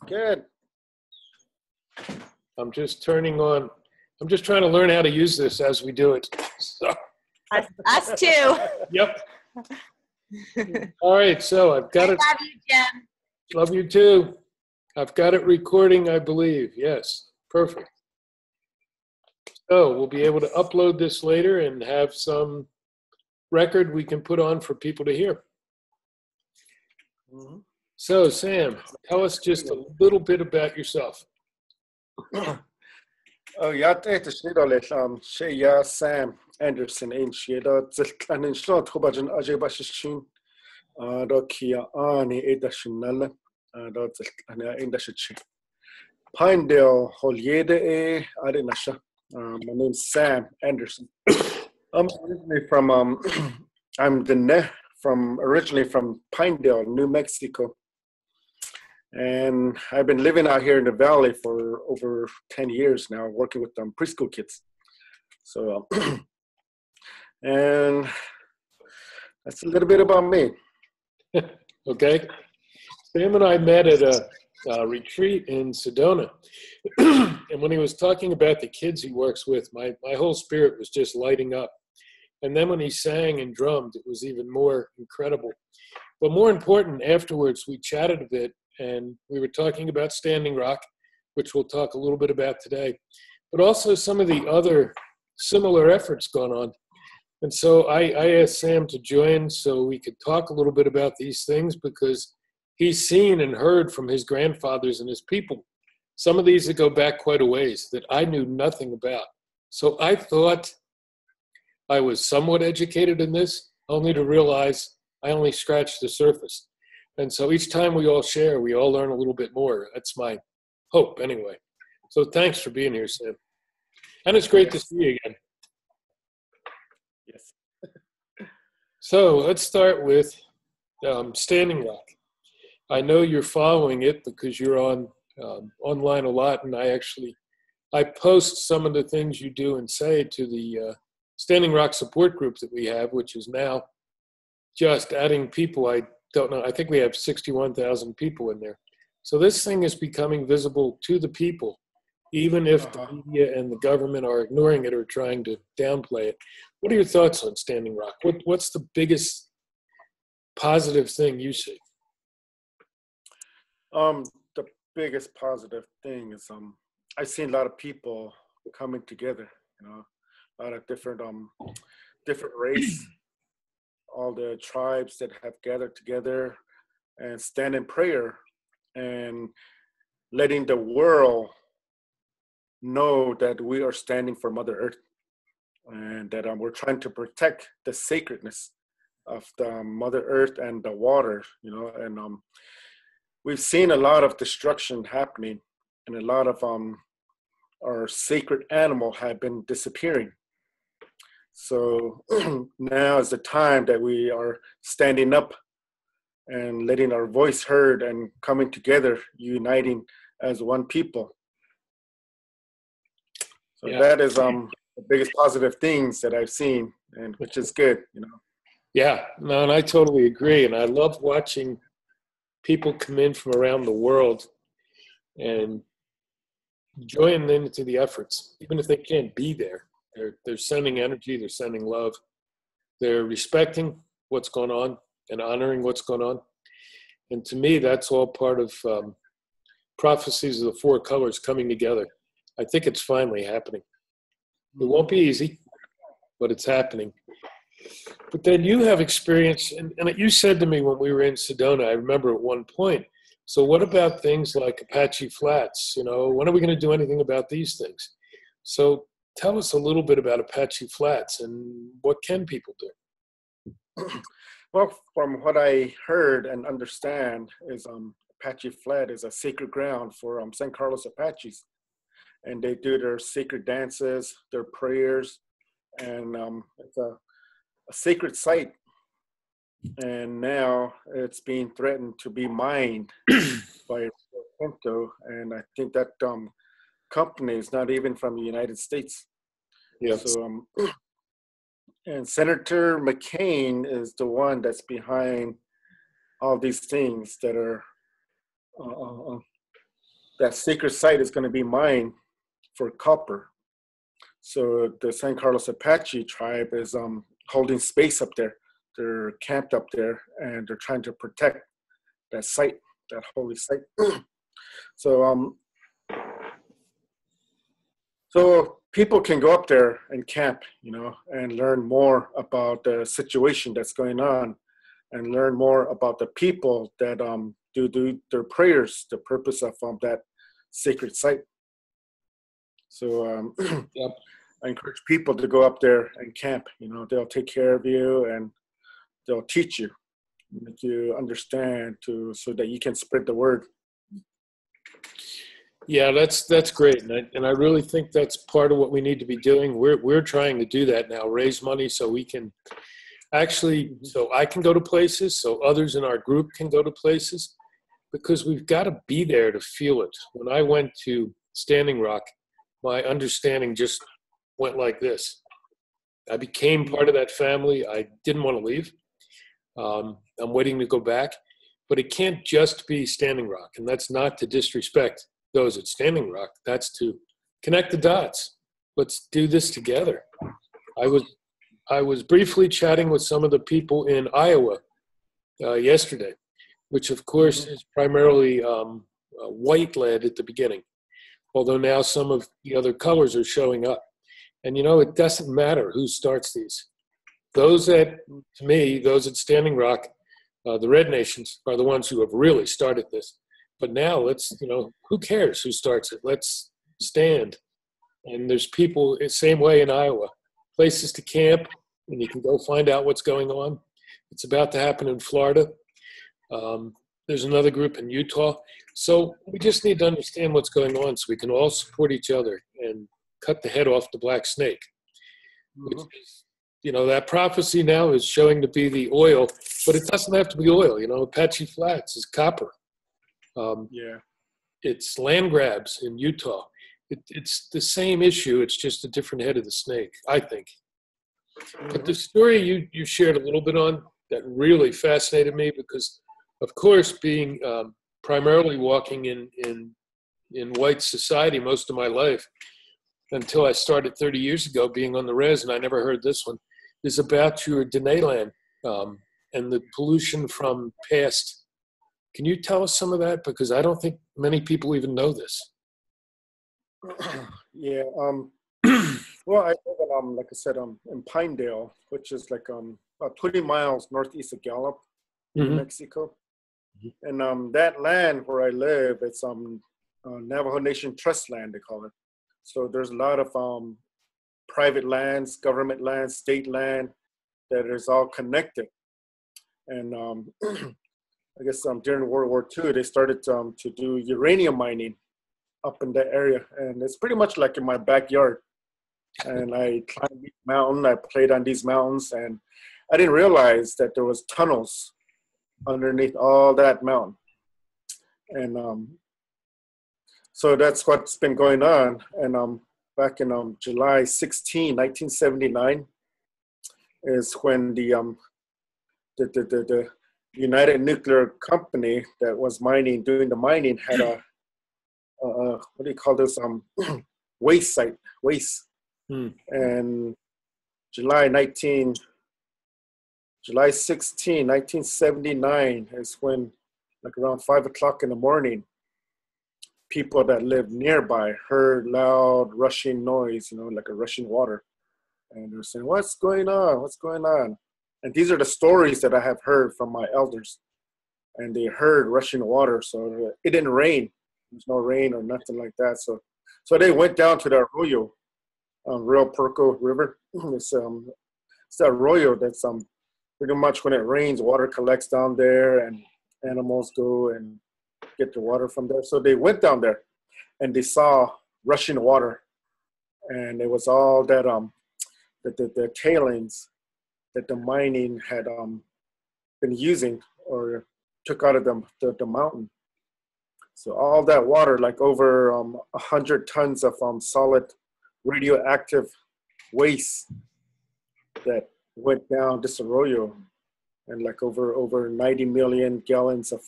Good. I'm just turning on. I'm just trying to learn how to use this as we do it. So, Us too. yep. All right. So I've got it. Love you, Jim. Love you too. I've got it recording, I believe. Yes. Perfect. So we'll be able to upload this later and have some record we can put on for people to hear. Mhm. So, Sam, tell us just a little bit about yourself. Ja, det är sniddalet Shea Sam Anderson in Sheda Zilkan Shot Hobajan Ajabashin Dokia Ani Edashinala Zilkana Indashin Pinedale Holiede Adenasha. My name's Sam Anderson. I'm originally from originally from Pinedale, New Mexico. And I've been living out here in the valley for over 10 years now, working with preschool kids. So, and that's a little bit about me. Okay. Sam and I met at a retreat in Sedona. And when he was talking about the kids he works with, my whole spirit was just lighting up. And then when he sang and drummed, it was even more incredible. But more important, afterwards, we chatted a bit. And we were talking about Standing Rock, which we'll talk a little bit about today, but also some of the other similar efforts going on. And so I asked Sam to join so we could talk a little bit about these things because he's seen and heard from his grandfathers and his people. Some of these that go back quite a ways that I knew nothing about. So I thought I was somewhat educated in this, only to realize I only scratched the surface. And so each time we all share, we all learn a little bit more. That's my hope anyway. So thanks for being here, Sam. And it's great to see you again. Yes. So let's start with Standing Rock. I know you're following it because you're on online a lot, and I post some of the things you do and say to the Standing Rock support group that we have, which is now just adding people. I don't know. I think we have 61,000 people in there. So this thing is becoming visible to the people, even if the media and the government are ignoring it or trying to downplay it. What are your thoughts on Standing Rock? What's the biggest positive thing you see? The biggest positive thing is I've seen a lot of people coming together, a lot of different race, all the tribes that have gathered together and stand in prayer and letting the world know that we are standing for Mother Earth and that we're trying to protect the sacredness of the Mother Earth and the water, and we've seen a lot of destruction happening and a lot of our sacred animal have been disappearing. So now is the time that we are standing up and letting our voice heard and coming together, uniting as one people. So that is the biggest positive things that I've seen, and which is good, Yeah, no, and I totally agree. And I love watching people come in from around the world and join into the efforts, even if they can't be there. They're sending energy, they're sending love, they're respecting what's going on and honoring what's going on. And to me, that's all part of prophecies of the four colors coming together. I think it's finally happening. It won't be easy, but it's happening. But then you have experience, and you said to me when we were in Sedona, I remember at one point, so what about things like Apache Flats? When are we going to do anything about these things? So tell us a little bit about Apache Flats and what can people do? Well, from what I heard and understand is Apache Flat is a sacred ground for San Carlos Apaches. And they do their sacred dances, their prayers, and it's a sacred site. And now it's being threatened to be mined by Pinto, and I think that company is not even from the United States. Yes. So, and Senator McCain is the one that's behind all these things that are that sacred site is going to be mined for copper. So the San Carlos Apache tribe is holding space up there. They're camped up there, and they're trying to protect that site, that holy site. So so people can go up there and camp, and learn more about the situation that's going on, and learn more about the people that do their prayers, the purpose of that sacred site. So Yep. I encourage people to go up there and camp. They'll take care of you, and they'll teach you, make you understand, so that you can spread the word. Yeah, that's great, and I really think that's part of what we need to be doing. We're trying to do that now, raise money so we can actually, so I can go to places, so others in our group can go to places, because we've got to be there to feel it. When I went to Standing Rock, my understanding just went like this. I became part of that family. I didn't want to leave. I'm waiting to go back, but it can't just be Standing Rock, and that's not to disrespect those at Standing Rock. That's to connect the dots. Let's do this together. I was briefly chatting with some of the people in Iowa yesterday, which of course is primarily white-led at the beginning, although now some of the other colors are showing up. And it doesn't matter who starts these. Those at Standing Rock, the Red Nations, are the ones who have really started this. But now let's, who cares who starts it? Let's stand. And there's people the same way in Iowa, places to camp, and you can go find out what's going on. It's about to happen in Florida. There's another group in Utah. So we just need to understand what's going on so we can all support each other and cut the head off the black snake. Which is, that prophecy now is showing to be the oil, but it doesn't have to be oil. Apache Flats is copper. It's land grabs in Utah. It's the same issue. It's just a different head of the snake, I think. But the story you shared a little bit on, that really fascinated me, because, of course, being primarily walking in white society most of my life, until I started 30 years ago being on the res, and I never heard this one, is about your Dine land and the pollution from past. Can you tell us some of that? Because I don't think many people even know this. Yeah. Well, I live in, like I said, in Pinedale, which is like about 20 miles northeast of Gallup, New Mexico. And that land where I live, it's Navajo Nation trust land, they call it. So there's a lot of private lands, government land, state land, that is all connected. And I guess during World War II, they started to do uranium mining up in that area. And it's pretty much like in my backyard. And I climbed each mountain, I played on these mountains, and I didn't realize that there was tunnels underneath all that mountain. And so that's what's been going on. And back in July 16, 1979, is when the United Nuclear Company that was doing the mining, had a what do you call this, waste site. And July 16, 1979 is when, like around 5 o'clock in the morning, people that lived nearby heard loud rushing noise, like a rushing water. And they're saying, what's going on? What's going on? And these are the stories that I have heard from my elders. And they heard rushing water. So it didn't rain. There's no rain or nothing like that. So they went down to the arroyo, Rio Perco River. It's the arroyo that's pretty much when it rains, water collects down there, and animals go and get the water from there. So they went down there, and they saw rushing water, and it was all that the tailings that the mining had been using or took out of the mountain. So all that water, like over 100 tons of solid radioactive waste that went down this arroyo, and like over 90 million gallons of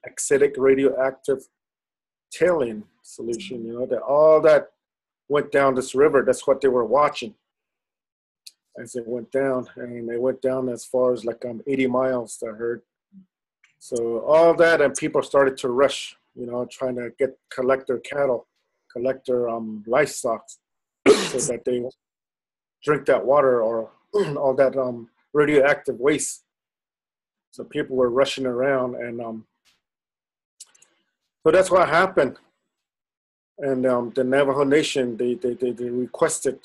acidic radioactive tailing solution, that all that went down this river. That's what they were watching as it went down. And they went down as far as like 80 miles, I heard. So all that, and people started to rush, trying to collect their cattle, collect their livestock so that they drink that water or all that radioactive waste. So people were rushing around, and so that's what happened. And the Navajo Nation, they requested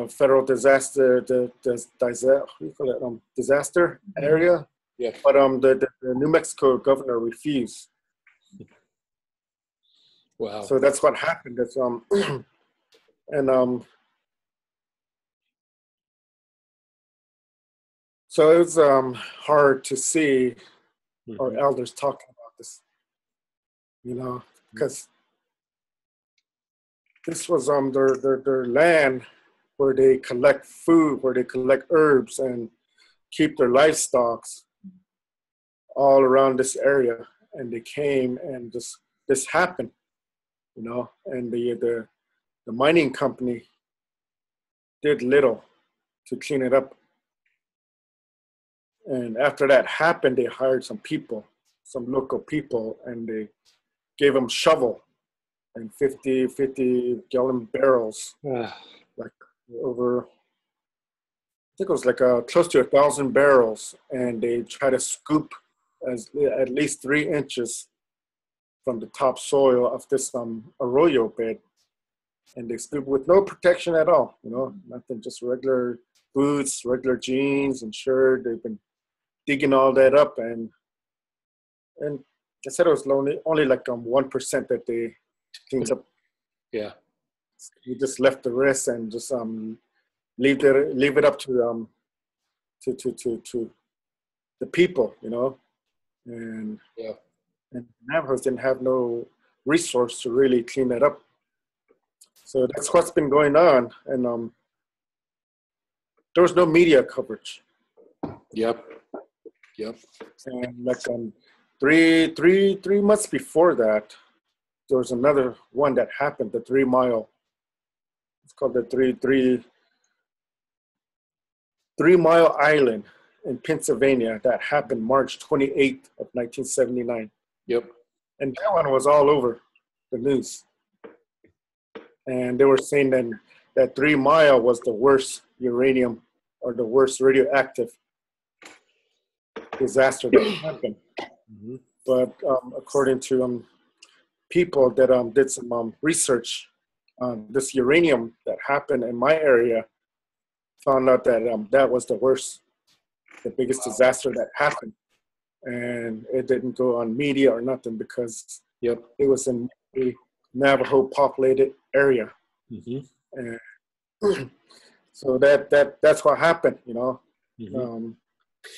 federal disaster, disaster area. Yeah. But the New Mexico governor refused. Wow. So that's what happened. That's and so it was hard to see our elders talking about this, because this was their land where they collect food, where they collect herbs and keep their livestock all around this area. And they came, and this happened, and the mining company did little to clean it up. And after that happened, they hired some local people, and they gave them shovel and 50 gallon barrels, like over, I think it was like close to 1,000 barrels. And they try to scoop at least 3 inches from the top soil of this arroyo bed. And they scoop with no protection at all, nothing, just regular boots, regular jeans and shirt. They've been digging all that up, and I said it was only like 1% that they cleaned up. Yeah. We just left the rest and just leave it up to the people, and yeah. And Navajos didn't have no resource to really clean that up. So that's what's been going on, and there was no media coverage. Yep. And like 3 months before that, there was another one that happened, the 3 Mile. It's called the 3 Mile Island in Pennsylvania. That happened March 28th of 1979. Yep. And that one was all over the news. And they were saying that 3 Mile was the worst uranium or the worst radioactive disaster that happened. Mm-hmm. But according to people that did some research on this uranium that happened in my area, found out that that was the biggest disaster that happened. And it didn't go on media or nothing because it was in a Navajo populated area. Mm-hmm. And so that's what happened,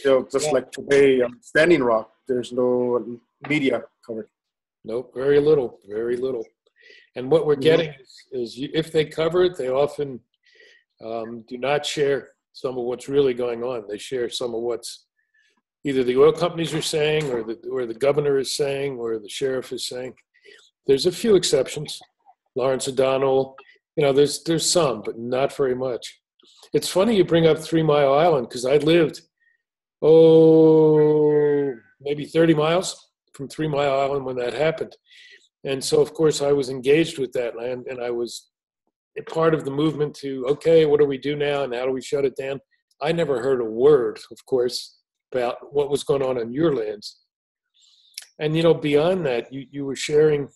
Mm-hmm. Just like today, Standing Rock, there's no media coverage. Nope, very little. And what we're getting is if they cover it, they often do not share some of what's really going on. They share some of what's either the oil companies are saying, or the governor is saying, or the sheriff is saying. There's a few exceptions. Lawrence O'Donnell, there's some, but not very much. It's funny you bring up 3 Mile Island, because I lived, maybe 30 miles from 3 Mile Island when that happened. And so, of course, I was engaged with that land, and I was a part of the movement to, okay, what do we do now, and how do we shut it down? I never heard a word, of course, about what was going on your lands. And, beyond that, you were sharing,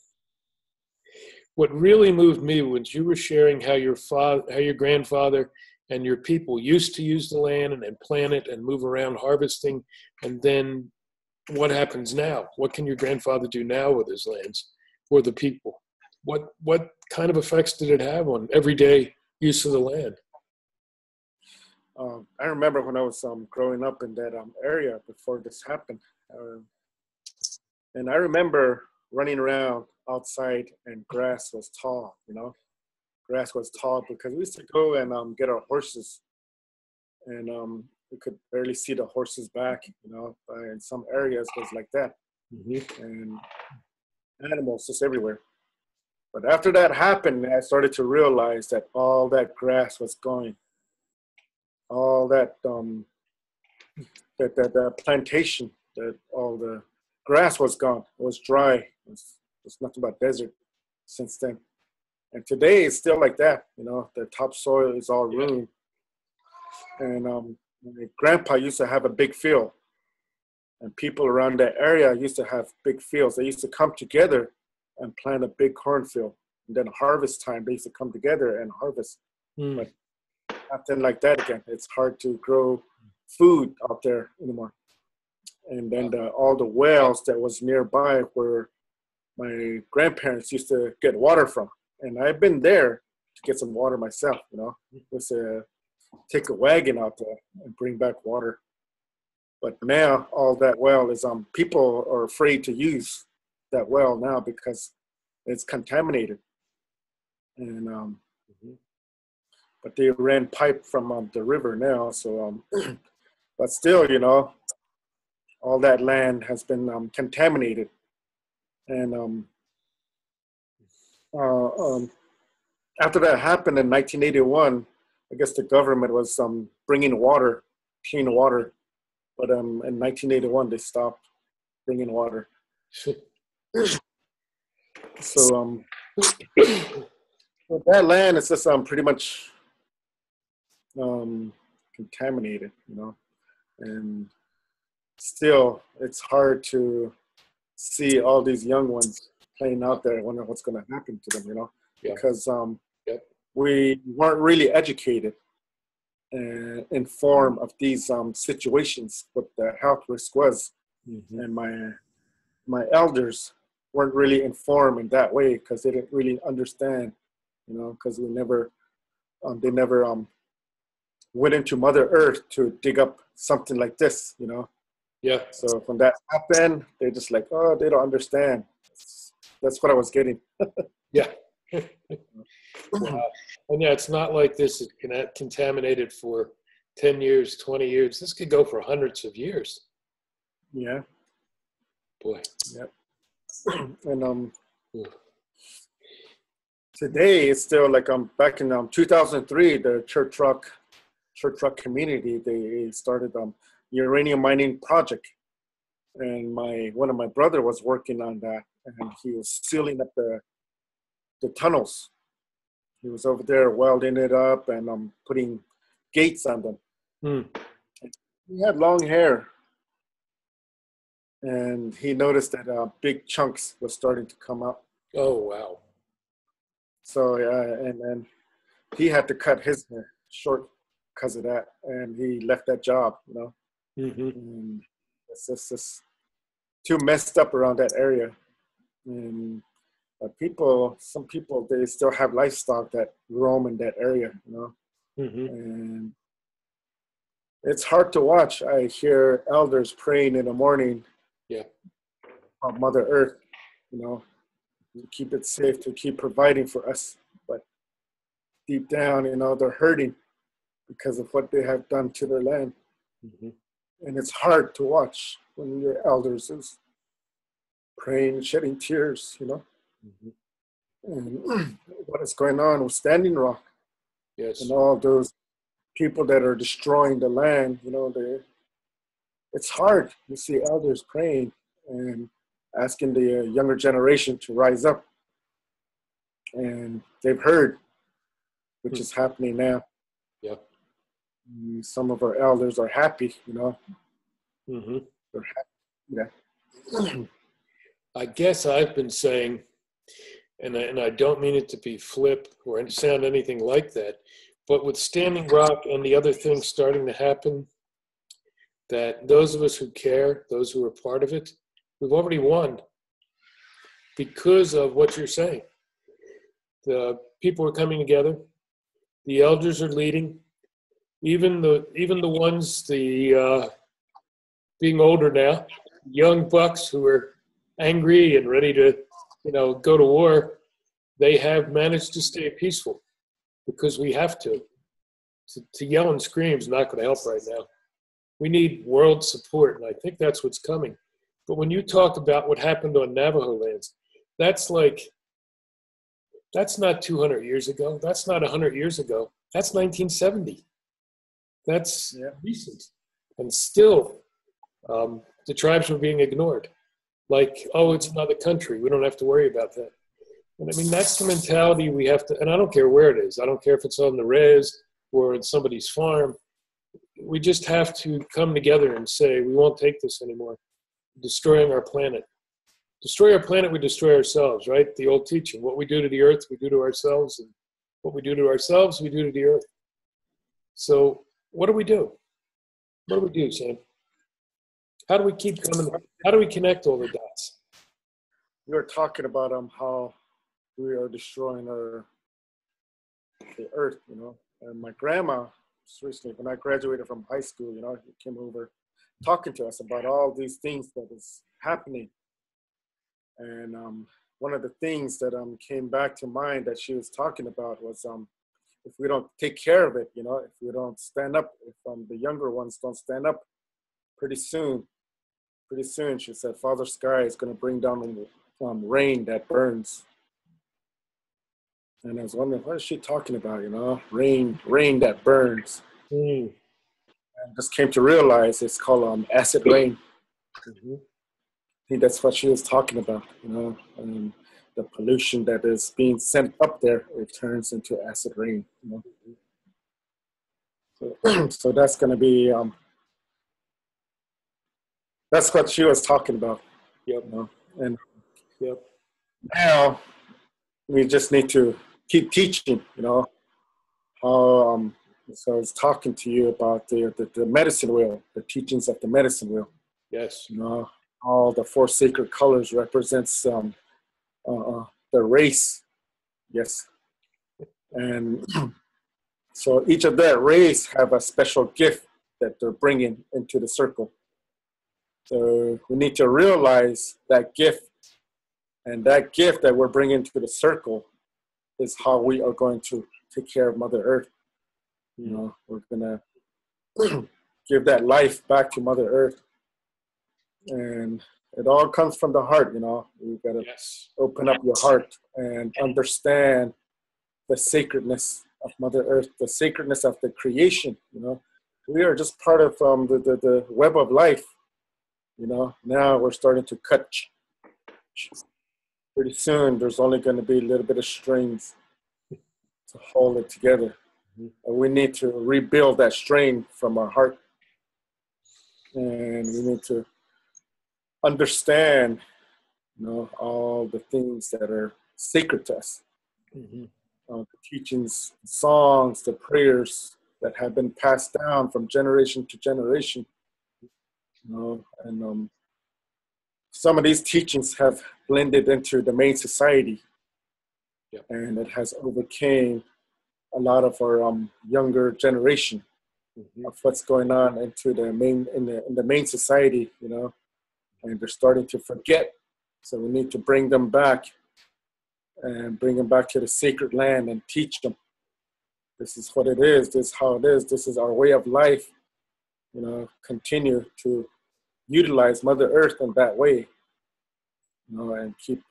what really moved me was you were sharing how your grandfather and your people used to use the land and plant it and move around harvesting. And then what happens now? What can your grandfather do now with his lands or the people? What kind of effects did it have on everyday use of the land? I remember when I was growing up in that area before this happened. And I remember running around outside, and grass was tall, Grass was tall because we used to go and get our horses. And we could barely see the horses back, in some areas it was like that. Mm-hmm. And animals just everywhere. But after that happened, I started to realize that all that grass was going, all that plantation, that all the grass was gone. It was dry. It's nothing but desert since then. And today it's still like that. The topsoil is all ruined. And my grandpa used to have a big field, and people around that area used to have big fields. They used to come together and plant a big cornfield. And then harvest time, they used to come together and harvest. But nothing like that again. It's hard to grow food out there anymore. And then all the wells that was nearby where my grandparents used to get water from. And I've been there to get some water myself, Just take a wagon out there and bring back water. But now all that well is people are afraid to use that well now because it's contaminated. And but they ran pipe from the river now, so but still, all that land has been contaminated. And after that happened in 1981, I guess the government was bringing water, clean water, but in 1981 they stopped bringing water. So that land is just pretty much contaminated, and still it's hard to see all these young ones playing out there. I wonder what's going to happen to them, because we weren't really educated and informed of these situations, what the health risk was. And my elders weren't really informed in that way because they didn't really understand, because they never went into Mother Earth to dig up something like this, Yeah. So when that happened, they're just like, oh, they don't understand. That's what I was getting. Yeah. And it's not like this is contaminated for 10 years, 20 years. This could go for hundreds of years. Yeah. Boy. Yep. And today it's still like back in 2003, the church rock community, they started uranium mining project, and one of my brother was working on that, and he was sealing up the tunnels. He was over there welding it up and putting gates on them. He had long hair, and he noticed that big chunks were starting to come up. Oh, wow. So and then he had to cut his hair short because of that, and he left that job, And it's just too messed up around that area. And some people, they still have livestock that roam in that area, And it's hard to watch. I hear elders praying in the morning, on Mother Earth, to keep it safe, to keep providing for us. But deep down, they're hurting because of what they have done to their land. And it's hard to watch when your elders is praying, shedding tears, And what is going on with Standing Rock. Yes. And all those people that are destroying the land, it's hard. You see elders praying and asking the younger generation to rise up. And they've heard, which is happening now. Yep. Some of our elders are happy, They're happy. Yeah. I guess I've been saying, and I don't mean it to be flip or sound anything like that, but with Standing Rock and the other things starting to happen, that those of us who care, those who are part of it, we've already won because of what you're saying. The people are coming together. The elders are leading. Even the ones, being older now, young bucks who are angry and ready to, go to war, they have managed to stay peaceful because we have to. To yell and scream is not going to help right now. We need world support, and I think that's what's coming. But when you talked about what happened on Navajo lands, That's not 200 years ago. That's not 100 years ago. That's 1970. That's recent. And still, the tribes were being ignored. Like, oh, it's another country. We don't have to worry about that. And I mean, that's the mentality we have to, and I don't care where it is. I don't care if it's on the res or in somebody's farm. We just have to come together and say, we won't take this anymore. Destroying our planet. Destroy our planet, we destroy ourselves, right? The old teaching. What we do to the earth, we do to ourselves. And what we do to ourselves, we do to the earth. So what do we do? What do we do, Sam? How do we keep coming? How do we connect all the dots? We were talking about how we are destroying the earth, you know. And my grandma, seriously, when I graduated from high school, you know, she came over talking to us about all these things that is happening. And one of the things that came back to mind that she was talking about was if we don't take care of it, you know, if we don't stand up, if the younger ones don't stand up, pretty soon, she said, Father Sky is going to bring down rain that burns. And I was wondering, what is she talking about, you know? Rain that burns. And just came to realize it's called acid rain. Mm-hmm. I think that's what she was talking about, you know, the pollution that is being sent up there, it turns into acid rain, you know. So that's going to be, that's what she was talking about. Yep. You know? And yep. Now we just need to keep teaching, you know, how, so I was talking to you about the medicine wheel, the teachings of the medicine wheel. Yes. You know, all the four sacred colors represents the race. Yes. And so each of that race have a special gift that they're bringing into the circle. So we need to realize that gift, and that gift that we're bringing to the circle is how we are going to take care of Mother Earth. You know, we're going to give that life back to Mother Earth. And it all comes from the heart, you know. You've got to open up your heart and understand the sacredness of Mother Earth, the sacredness of the creation, you know. We are just part of the web of life, you know. Now we're starting to cut. Pretty soon, there's only going to be a little bit of strings to hold it together. And we need to rebuild that strain from our heart. And we need to understand, you know, all the things that are sacred to us. Mm-hmm. The teachings, the songs, the prayers that have been passed down from generation to generation. You know, and some of these teachings have blended into the main society. Yep. And it has overcame a lot of our younger generation of what's going on into the main in the main society, you know, and they're starting to forget. So we need to bring them back and bring them back to the sacred land and teach them. This is what it is. This is how it is. This is our way of life. You know, continue to utilize Mother Earth in that way. You know, and keep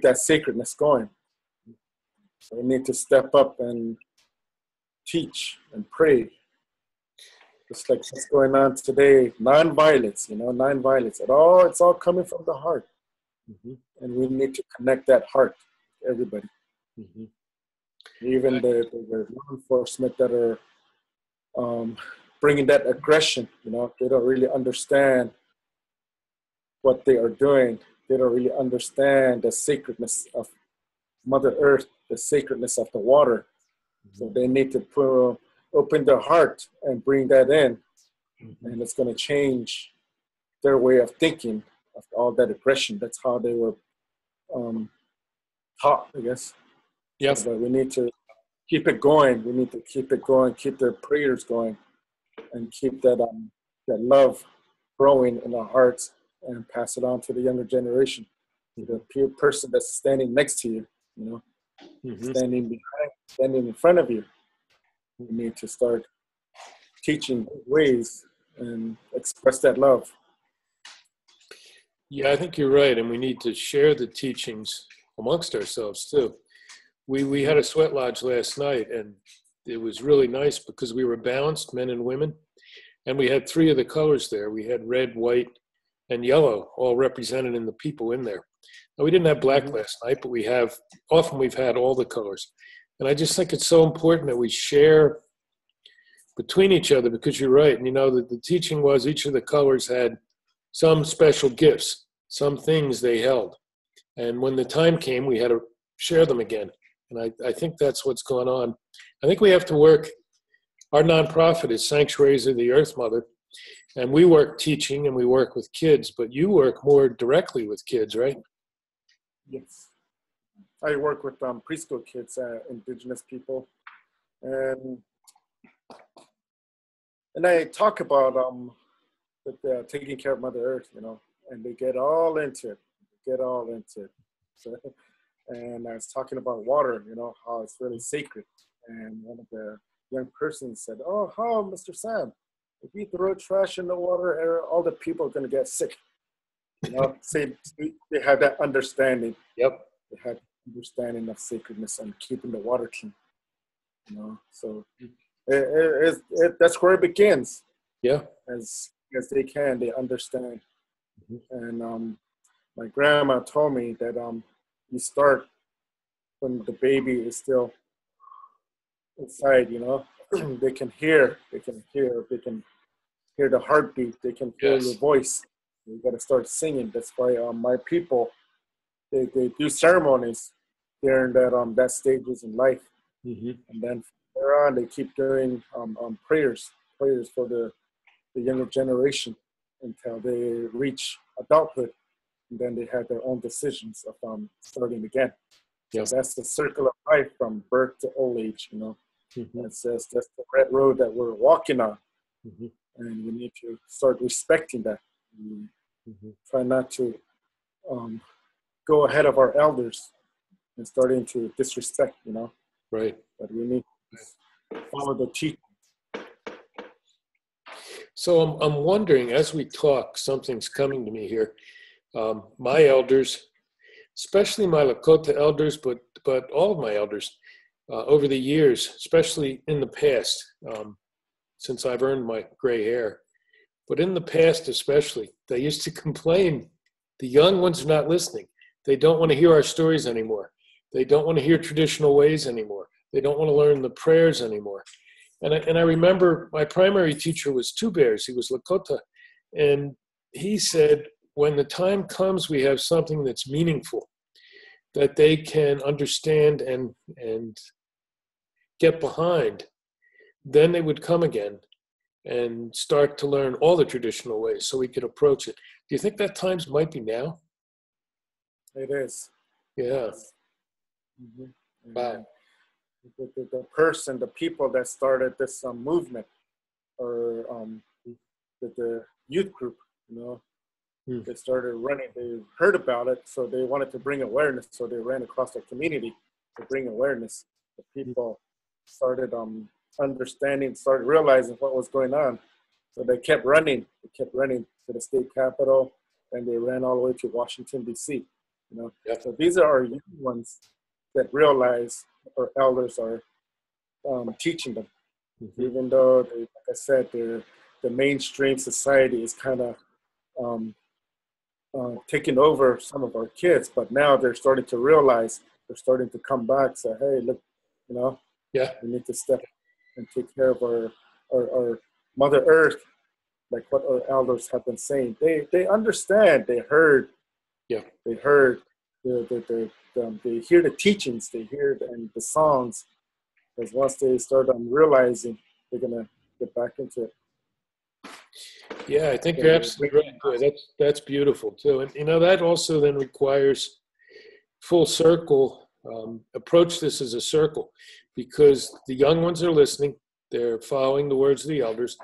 that sacredness going. So we need to step up and teach and pray. Just like what's going on today, non-violence, you know, non-violence. It's all coming from the heart. Mm-hmm. And we need to connect that heart to everybody. Mm-hmm. Even the law enforcement that are bringing that aggression, you know, they don't really understand what they are doing. They don't really understand the sacredness of Mother Earth, the sacredness of the water. Mm-hmm. So they need to open their heart and bring that in. Mm-hmm. And it's going to change their way of thinking of all that aggression. That's how they were taught, I guess. Yes. But we need to keep it going. We need to keep it going, keep their prayers going, and keep that love growing in our hearts and pass it on to the younger generation. The peer person that's standing next to you, you know, mm-hmm. standing behind, standing in front of you. We need to start teaching ways and express that love. Yeah, I think you're right, and we need to share the teachings amongst ourselves too. We had a sweat lodge last night, and it was really nice because we were balanced, men and women, and we had three of the colors there. We had red, white, and yellow, all represented in the people in there. Now, we didn't have black last night, but we've had all the colors. And I just think it's so important that we share between each other, because you're right. And you know, the teaching was each of the colors had some special gifts, some things they held. And when the time came, we had to share them again. And I think that's what's going on. I think we have to work. Our nonprofit is Sanctuaries of the Earth Mother, and we work teaching and we work with kids, but you work more directly with kids, right? Yes. I work with preschool kids, indigenous people, and I talk about taking care of Mother Earth, you know, and they get all into it. So, and I was talking about water, you know, how it's really sacred. And one of the young persons said, "Oh, how, Mr. Sam? If you throw trash in the water, all the people are going to get sick." You know, they had that understanding. Yep. They had understanding of sacredness and keeping the water clean. You know, so that's where it begins. Yeah. As they can, they understand. And my grandma told me that you start when the baby is still inside. You know, they can hear the heartbeat. They can hear your voice. You got to start singing. That's why my people they do ceremonies during that stages in life, and then from there on they keep doing prayers for the younger generation until they reach adulthood, and then they have their own decisions of starting again. Yes. So that's the circle of life from birth to old age. You know, that's the red road that we're walking on. And we need to start respecting that. Try not to go ahead of our elders and starting to disrespect, you know. Right. But we need to follow the teaching. So I'm wondering, as we talk, something's coming to me here. My elders, especially my Lakota elders, but all of my elders over the years, especially in the past, since I've earned my gray hair, but in the past especially, they used to complain, the young ones are not listening. They don't want to hear our stories anymore. They don't want to hear traditional ways anymore. They don't want to learn the prayers anymore. And I remember my primary teacher was Two Bears. He was Lakota. And he said, when the time comes, we have something that's meaningful, that they can understand and get behind, then they would come again and start to learn all the traditional ways so we could approach it. Do you think that times might be now? It is. Yeah. Wow. The people that started this movement, or the youth group, you know, they started running. They heard about it, so they wanted to bring awareness. So they ran across the community to bring awareness. The people started understanding, started realizing what was going on. So they kept running. They kept running to the state capitol, and they ran all the way to Washington, D.C. You know, so these are our young ones that realize our elders are teaching them, even though, like I said, the mainstream society is kind of taking over some of our kids, but now they're starting to realize, they're starting to come back, say, hey, look, you know, we need to step and take care of our Mother Earth, like what our elders have been saying. They understand, they heard, they heard, they hear the teachings, they hear the songs, because once they start realizing, they're going to get back into it. Yeah, I think you're absolutely right. Boy, that's beautiful too. And you know, that also then requires full circle, approach this as a circle, because the young ones are listening, they're following the words of the elders,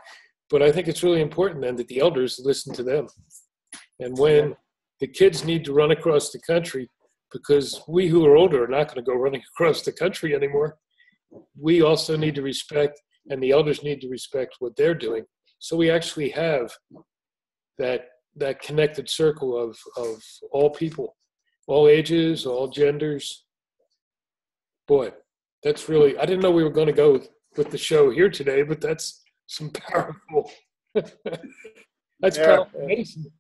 but I think it's really important then that the elders listen to them. And when the kids need to run across the country, because we who are older are not going to go running across the country anymore, we also need to respect, and the elders need to respect what they're doing. So we actually have that that connected circle of all people, all ages, all genders. Boy, that's really, I didn't know we were going to go with the show here today, but that's some powerful, that's powerful medicine.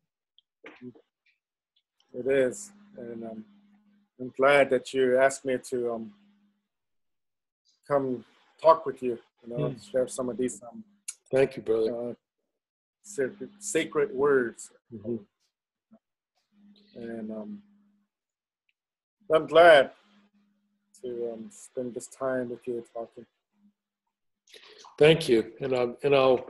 It is. And I'm glad that you asked me to come talk with you, share some of these thank you, brother. Sacred words. Mm-hmm. And I'm glad to spend this time with you talking. Thank you. And I'll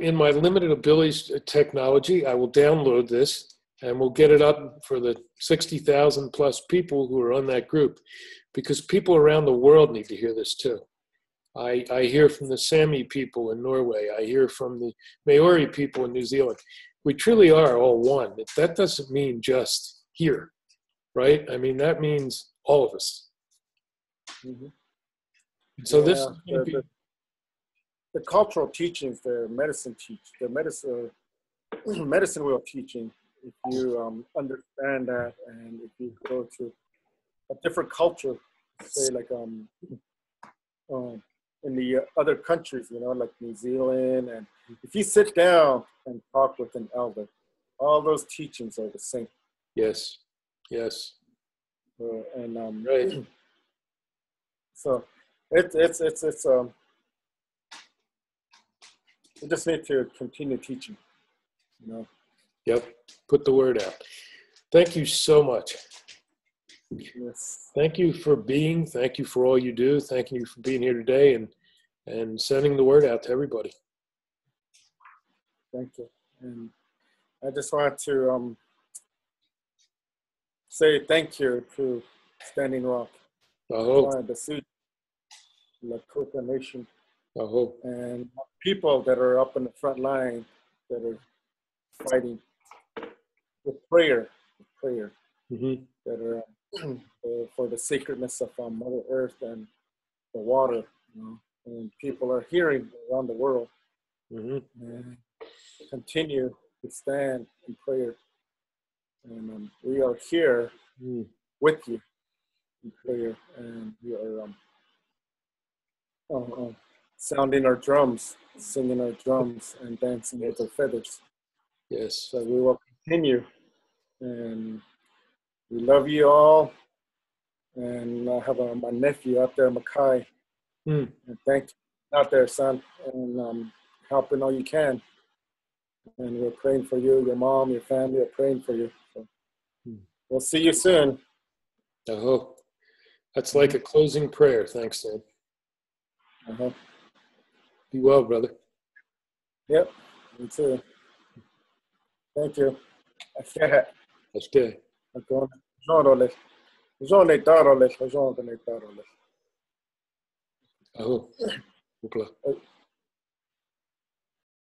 in my limited abilities technology, I will download this and we'll get it up for the 60,000 plus people who are on that group, because people around the world need to hear this too. I hear from the Sami people in Norway. I hear from the Maori people in New Zealand. We truly are all one. That doesn't mean just here, right? I mean, that means all of us. Mm-hmm. So this is the cultural teachings, the medicine wheel teaching, if you understand that, and if you go to a different culture, say like in the other countries, like New Zealand, and if you sit down and talk with an elder, all those teachings are the same. Yes, yes. And right. So it's we just need to continue teaching, Yep. Put the word out. Thank you so much. Yes. Thank you for being. Thank you for all you do. Thank you for being here today and sending the word out to everybody. Thank you. And I just want to say thank you to Standing Rock, the Sioux, Navajo Nation, and people that are up in the front line that are fighting with prayer, mm-hmm. that are for the sacredness of Mother Earth and the water, and people are hearing around the world. Mm-hmm. And continue to stand in prayer, and we are here with you in prayer, and we are sounding our drums, singing our drums, and dancing with our feathers. Yes. So we will continue, and we love you all. And I have my nephew out there, Makai, and thank you out there, son, and helping all you can. And we're praying for you, your mom, your family are praying for you. So we'll see you soon. That's like a closing prayer. Thanks, Sam. Be well, brother. Yep, me too. Thank you. That's good.